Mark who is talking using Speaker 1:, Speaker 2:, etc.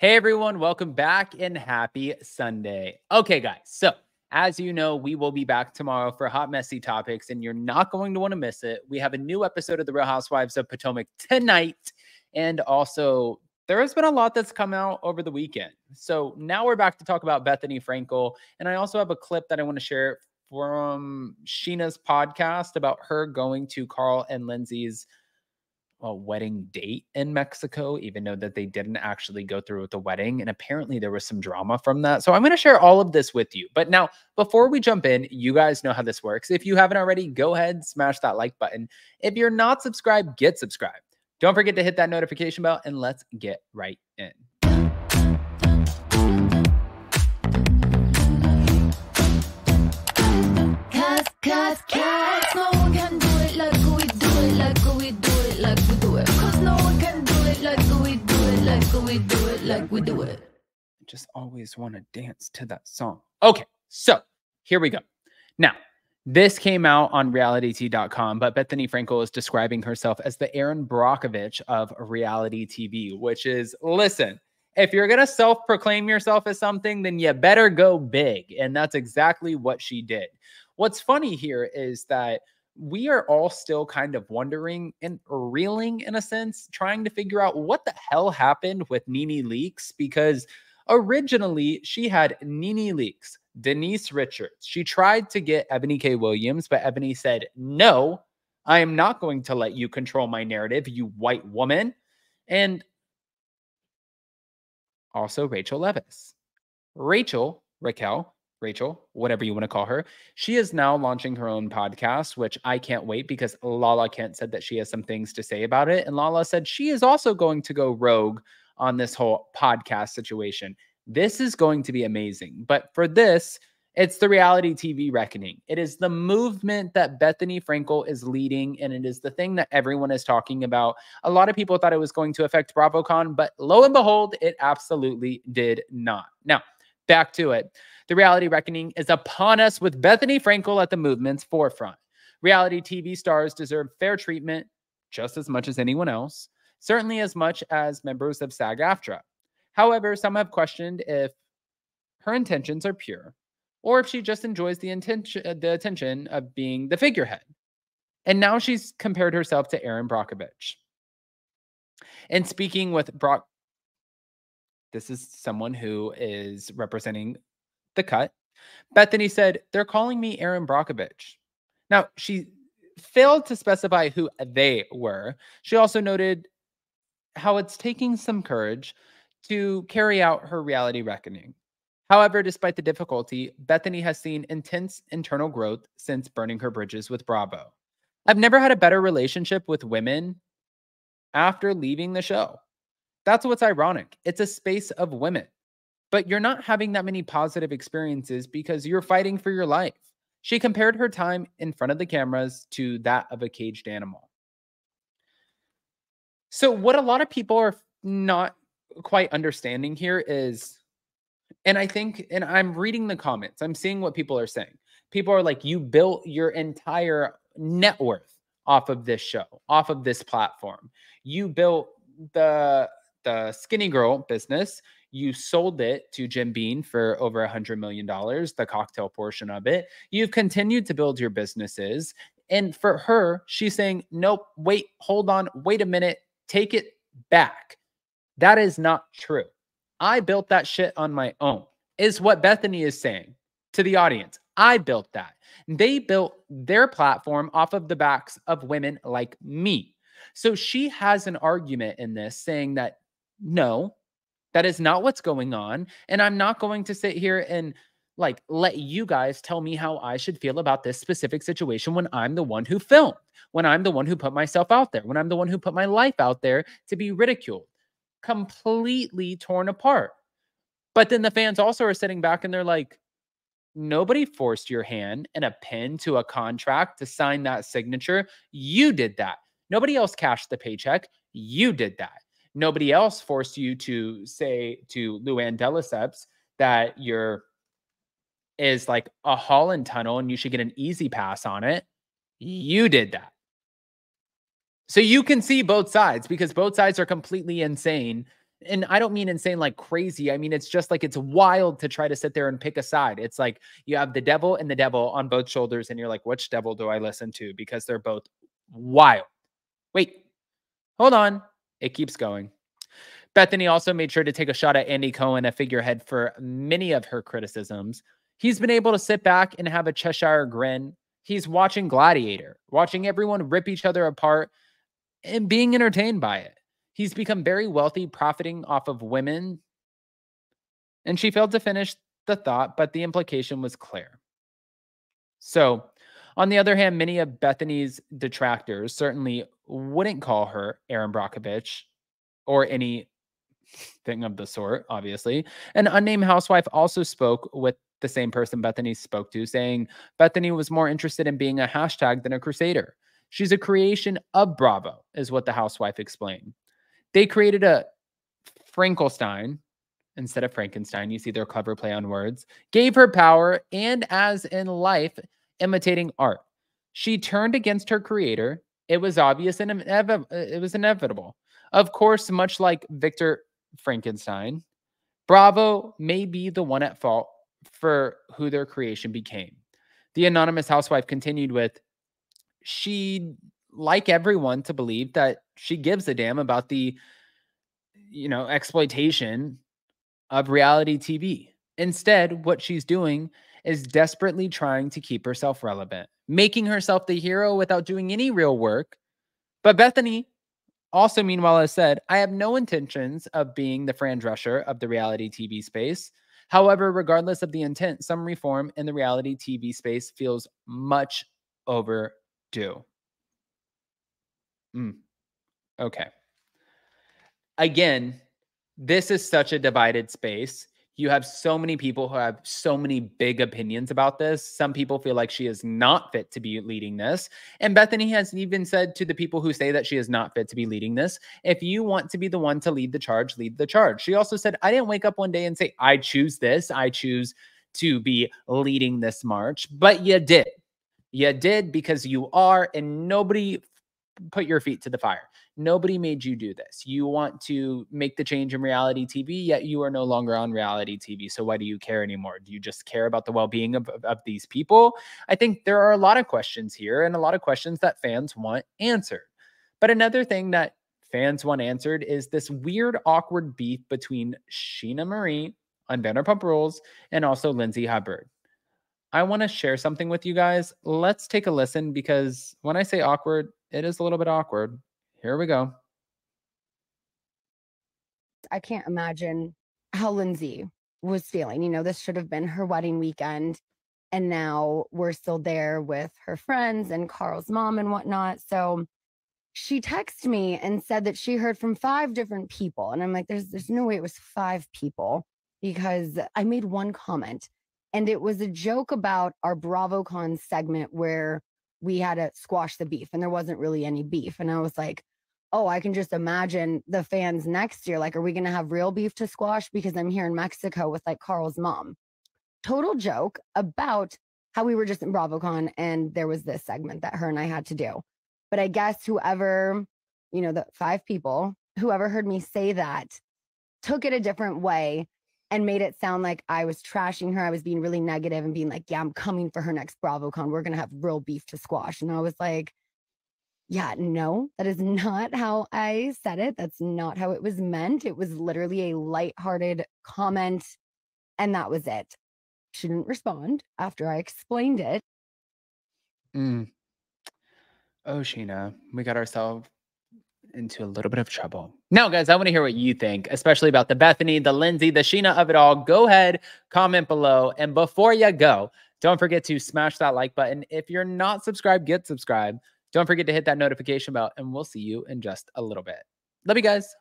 Speaker 1: Hey everyone, welcome back and happy Sunday. Okay, guys, so as you know, we will be back tomorrow for Hot Messy Topics, and you're not going to want to miss it. We have a new episode of The Real Housewives of Potomac tonight, and also there has been a lot that's come out over the weekend. So now we're back to talk about Bethenny Frankel, and I also have a clip that I want to share from Sheena's podcast about her going to Carl and Lindsay's wedding date in Mexico, even though that they didn't actually go through with the wedding. And apparently there was some drama from that. So I'm going to share all of this with you. But now, before we jump in, you guys know how this works. If you haven't already, go ahead, smash that like button. If you're not subscribed, get subscribed. Don't forget to hit that notification bell, and let's get right in.
Speaker 2: No one can do it like we do it, like we do it, like we do it. Cause no one can do it like we do it, like we do it, like we do it.
Speaker 1: I just always want to dance to that song. Okay, so here we go. Now, this came out on realityt.com, but Bethenny Frankel is describing herself as the Erin Brockovich of reality TV, which is, listen, if you're going to self-proclaim yourself as something, then you better go big. And that's exactly what she did. What's funny here is that we are all still kind of wondering and reeling, in a sense, trying to figure out what the hell happened with Nene Leakes, because originally she had Nene Leakes, Denise Richards. She tried to get Ebony K. Williams, but Ebony said, no, I am not going to let you control my narrative, you white woman. And also Rachel Leviss. Rachel, whatever you want to call her, she is now launching her own podcast, which I can't wait because Lala Kent said that she has some things to say about it. And Lala said she is also going to go rogue on this whole podcast situation. This is going to be amazing. But for this, it's the reality TV reckoning. It is the movement that Bethenny Frankel is leading, and it is the thing that everyone is talking about. A lot of people thought it was going to affect BravoCon, but lo and behold, it absolutely did not. Now, back to it. The reality reckoning is upon us with Bethenny Frankel at the movement's forefront. Reality TV stars deserve fair treatment just as much as anyone else, certainly as much as members of SAG-AFTRA. However, some have questioned if her intentions are pure or if she just enjoys the attention of being the figurehead. And now she's compared herself to Erin Brockovich. And speaking with Brock, this is someone who is representing The Cut. Bethenny said, they're calling me Erin Brockovich. Now, she failed to specify who they were. She also noted how it's taking some courage to carry out her reality reckoning. However, despite the difficulty, Bethenny has seen intense internal growth since burning her bridges with Bravo. I've never had a better relationship with women after leaving the show. That's what's ironic. It's a space of women. But you're not having that many positive experiences because you're fighting for your life. She compared her time in front of the cameras to that of a caged animal. So what a lot of people are not quite understanding here is, and I'm reading the comments, I'm seeing what people are saying. People are like, you built your entire net worth off of this show, off of this platform. You built the Skinny Girl business. You sold it to Jim Beam for over $100 million, the cocktail portion of it. You've continued to build your businesses. And for her, she's saying, nope, wait, hold on, wait a minute, take it back. That is not true. I built that shit on my own, is what Bethenny is saying to the audience. I built that. They built their platform off of the backs of women like me. So she has an argument in this saying that, no, that is not what's going on. And I'm not going to sit here and let you guys tell me how I should feel about this specific situation when I'm the one who filmed, when I'm the one who put myself out there, when I'm the one who put my life out there to be ridiculed, completely torn apart. But then the fans also are sitting back and they're like, nobody forced your hand and a pen to a contract to sign that signature. You did that. Nobody else cashed the paycheck. You did that. Nobody else forced you to say to Luann de Lesseps that is like a Holland tunnel and you should get an easy pass on it. You did that. So you can see both sides because both sides are completely insane And I don't mean insane like crazy. I mean, it's just like it's wild to try to sit there and pick a side. It's like you have the devil and the devil on both shoulders, and you're like, which devil do I listen to? Because they're both wild. Wait, hold on. It keeps going. Bethenny also made sure to take a shot at Andy Cohen, a figurehead for many of her criticisms. He's been able to sit back and have a Cheshire grin. He's watching Gladiator, watching everyone rip each other apart and being entertained by it. He's become very wealthy, profiting off of women. And she failed to finish the thought, but the implication was clear. So, on the other hand, many of Bethenny's detractors certainly wouldn't call her Aaron Brockovich or anything of the sort, obviously. An unnamed housewife also spoke with the same person Bethenny spoke to, saying Bethenny was more interested in being a hashtag than a crusader. She's a creation of Bravo, is what the housewife explained. They created a Frankenstein instead of Frankenstein. You see their clever play on words. Gave her power, and as in life, imitating art. She turned against her creator. It was obvious and it was inevitable. Of course, much like Victor Frankenstein, Bravo may be the one at fault for who their creation became. The anonymous housewife continued with, she'd like everyone to believe that she gives a damn about the, exploitation of reality TV. Instead, what she's doing is desperately trying to keep herself relevant, making herself the hero without doing any real work. But Bethenny also, meanwhile, has said, I have no intentions of being the Fran Drescher of the reality TV space. However, regardless of the intent, some reform in the reality TV space feels much overdue. Okay. Again, this is such a divided space. You have so many people who have so many big opinions about this. Some people feel like she is not fit to be leading this. And Bethenny has even said to the people who say that she is not fit to be leading this, if you want to be the one to lead the charge, lead the charge. She also said, I didn't wake up one day and say, I choose this. I choose to be leading this march. But you did. You did because you are, and nobody put your feet to the fire. Nobody made you do this. You want to make the change in reality TV, yet you are no longer on reality TV. So why do you care anymore? Do you just care about the well-being of these people? I think there are a lot of questions here and a lot of questions that fans want answered. But another thing that fans want answered is this weird, awkward beef between Sheena Marie on Vanderpump Rules and also Lindsay Hubbard. I want to share something with you guys. Let's take a listen, because when I say awkward, it is a little bit awkward. Here we go.
Speaker 3: I can't imagine how Lindsay was feeling. This should have been her wedding weekend. And now we're still there with her friends and Carl's mom and whatnot. So she texted me and said that she heard from 5 different people. And I'm like, there's no way it was 5 people, because I made one comment. And it was a joke about our BravoCon segment where we had to squash the beef and there wasn't really any beef. And I was like, oh, I can just imagine the fans next year. Like, are we going to have real beef to squash? Because I'm here in Mexico with like Carl's mom. Total joke about how we were just in BravoCon and there was this segment that her and I had to do. But I guess whoever, the 5 people, whoever heard me say that took it a different way and made it sound like I was trashing her. I was being really negative and being like, yeah, I'm coming for her next BravoCon. We're going to have real beef to squash. And I was like, yeah, no, that is not how I said it. That's not how it was meant. It was literally a lighthearted comment. And that was it. She didn't respond after I explained it.
Speaker 1: Oh, Sheena, we got ourselves into a little bit of trouble. Now, guys, I want to hear what you think, especially about the Bethenny, the Lindsay, the Sheena of it all. Go ahead, comment below. And before you go, don't forget to smash that like button. If you're not subscribed, get subscribed. Don't forget to hit that notification bell, and we'll see you in just a little bit. Love you guys.